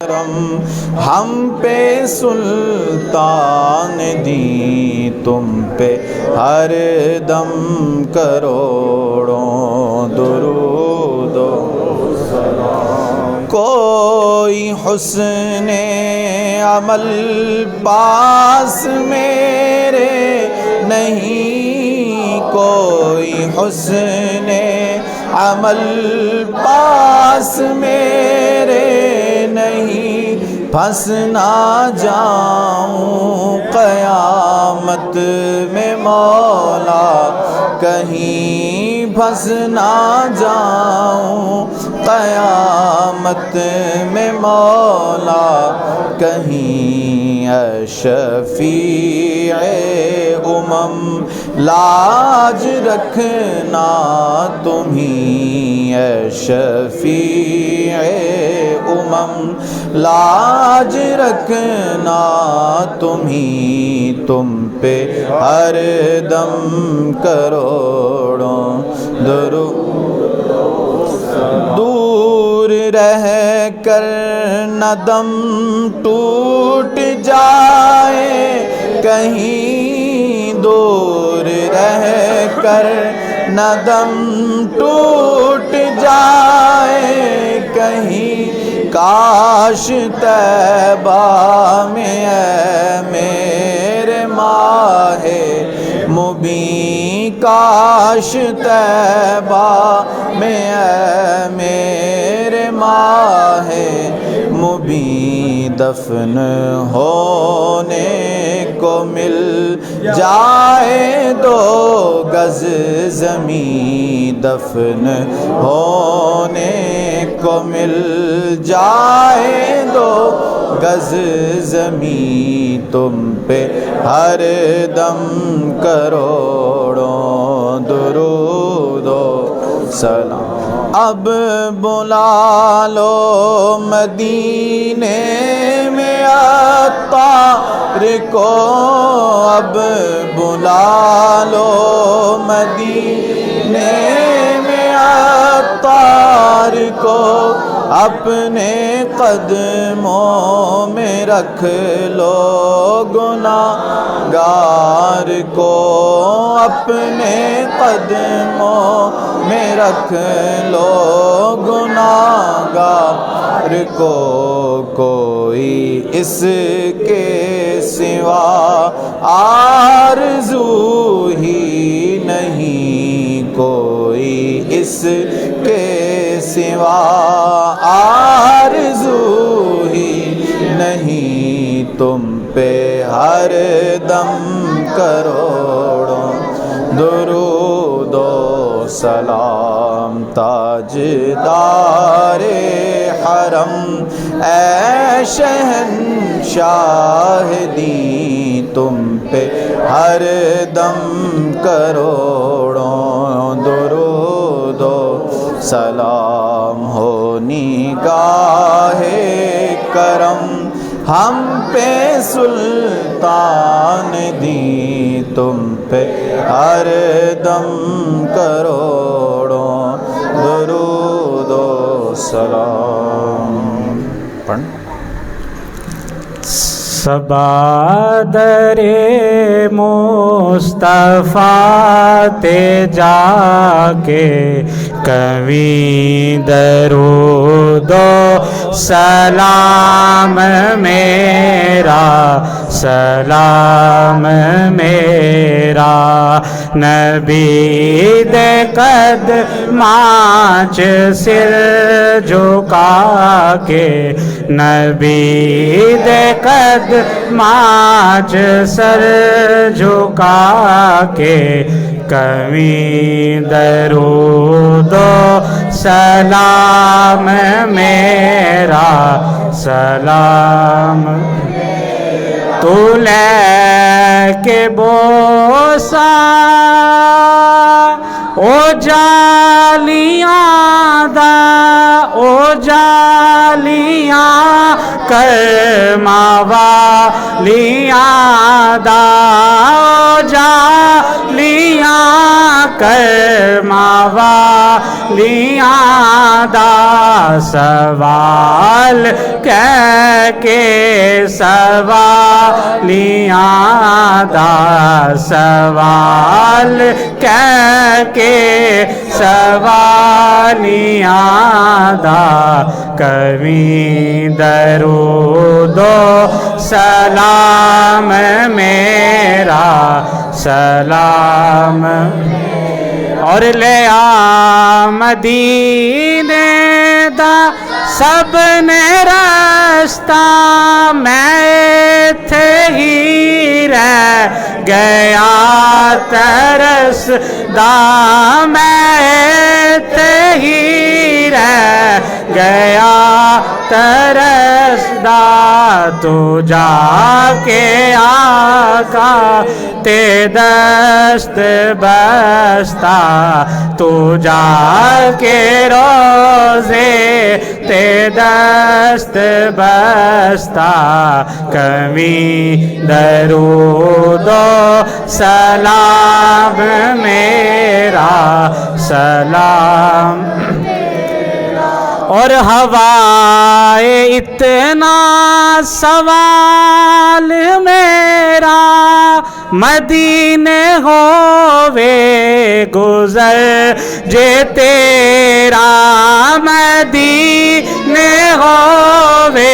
ہم پہ سلطان دی تم پہ ہر دم کروڑوں درود و سلام۔ کوئی حسن عمل پاس میرے نہیں، کوئی حسن عمل پاس میرے نہیں، پھنس نہ جاؤں قیامت میں مولا کہیں، پھنس نہ جاؤں قیامت میں مولا کہیں، اے شفیع امم لاج رکھنا تمہیں، اے شفیع امم لاج رکھنا تمہیں، تم پہ ہر دم کروڑوں درود۔ دور رہ کر نہ دم ٹوٹ جائے کہیں، دور رہ کر نہ دم ٹوٹ جائے کہیں، کاش طیبہ میں اے میرے ماہ مبین، کاش طیبہ میں اے میرے ماہ مبین دفن ہونے کو مل جائے دو گز زمین، دفن ہونے کو مل جائے دو گز زمین، تم پہ ہر دم کروڑوں درود و سلام۔ اب بلا لو مدینے میں عطار کو، اب بلا لو مدینے میں عطار کو، اپنے قدموں میں رکھ لو گناہگار کو، اپنے قدموں میں رکھ لو گناہگار کو، کوئی اس کے سوا آرزو ہی نہیں، کوئی اس کے سوا آرزو ہی نہیں، تم پہ ہر دم کروڑوں درود و سلام۔ تاجدار حرم اے شہنشاہ دین، تم پہ ہر دم کروڑوں درود و سلام۔ ہو نگاہ کرم ہم پہ سلطان دی، تم پہ ہر دم کروڑوں درود و سلام۔ پڑھ۔ صبا در مصطفیٰ تے جا کے کبھی درود و سلام میرا، سلام میرا نبی دے قدماں چ سر جھکا کے، نبی دے قدماں چ سر جھکا کے، کبھی درود و سلام میرا، سلام تو لے کے بوسا او جالیاں دا، او جالیاں کرماں والیاں دا، او جالیاں کرماں والیاں دا سوال کہہ کے سوالیاں دا سوال کہہ کے سوالیاں دا کبھی درود و سلام میرا سلام اور لے آ مدینے دا سب نے رستہ میں تھے ہی رہ گیا ترس دا میں تھے ہی رہ گیا ترس دا تو جا کے آقا تے دست بستا تو جا کے روزے تے دست بستا کمی درود و سلام میرا سلام اور ہوائے اتنا سوال میرا مدینے ہووے گزر جے تیرا مدینے ہووے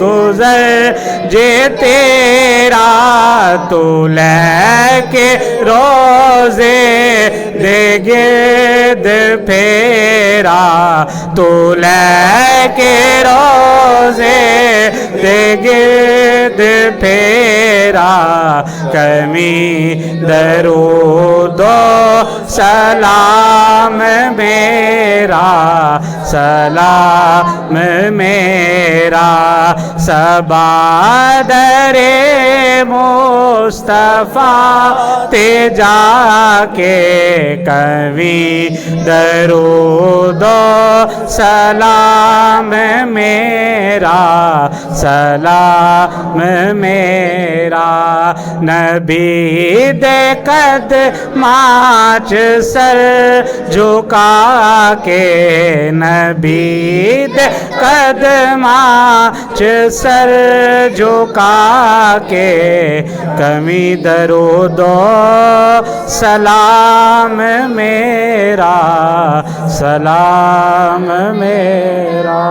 گزر جے تیرا تو لے کے روزے دے گرد پھیرا تو لے کے روزے دے گرد پھیرا کمی درود و سلام میرا سلام میرا سبا در مصطفیٰ تے جا کے کبھی درود و سلام میرا سلام میرا نبی دے قدماں چ سر جھکا کے نبی دے قدماں چ سر جھکا کے کمی درود و سلام میرا سلام میرا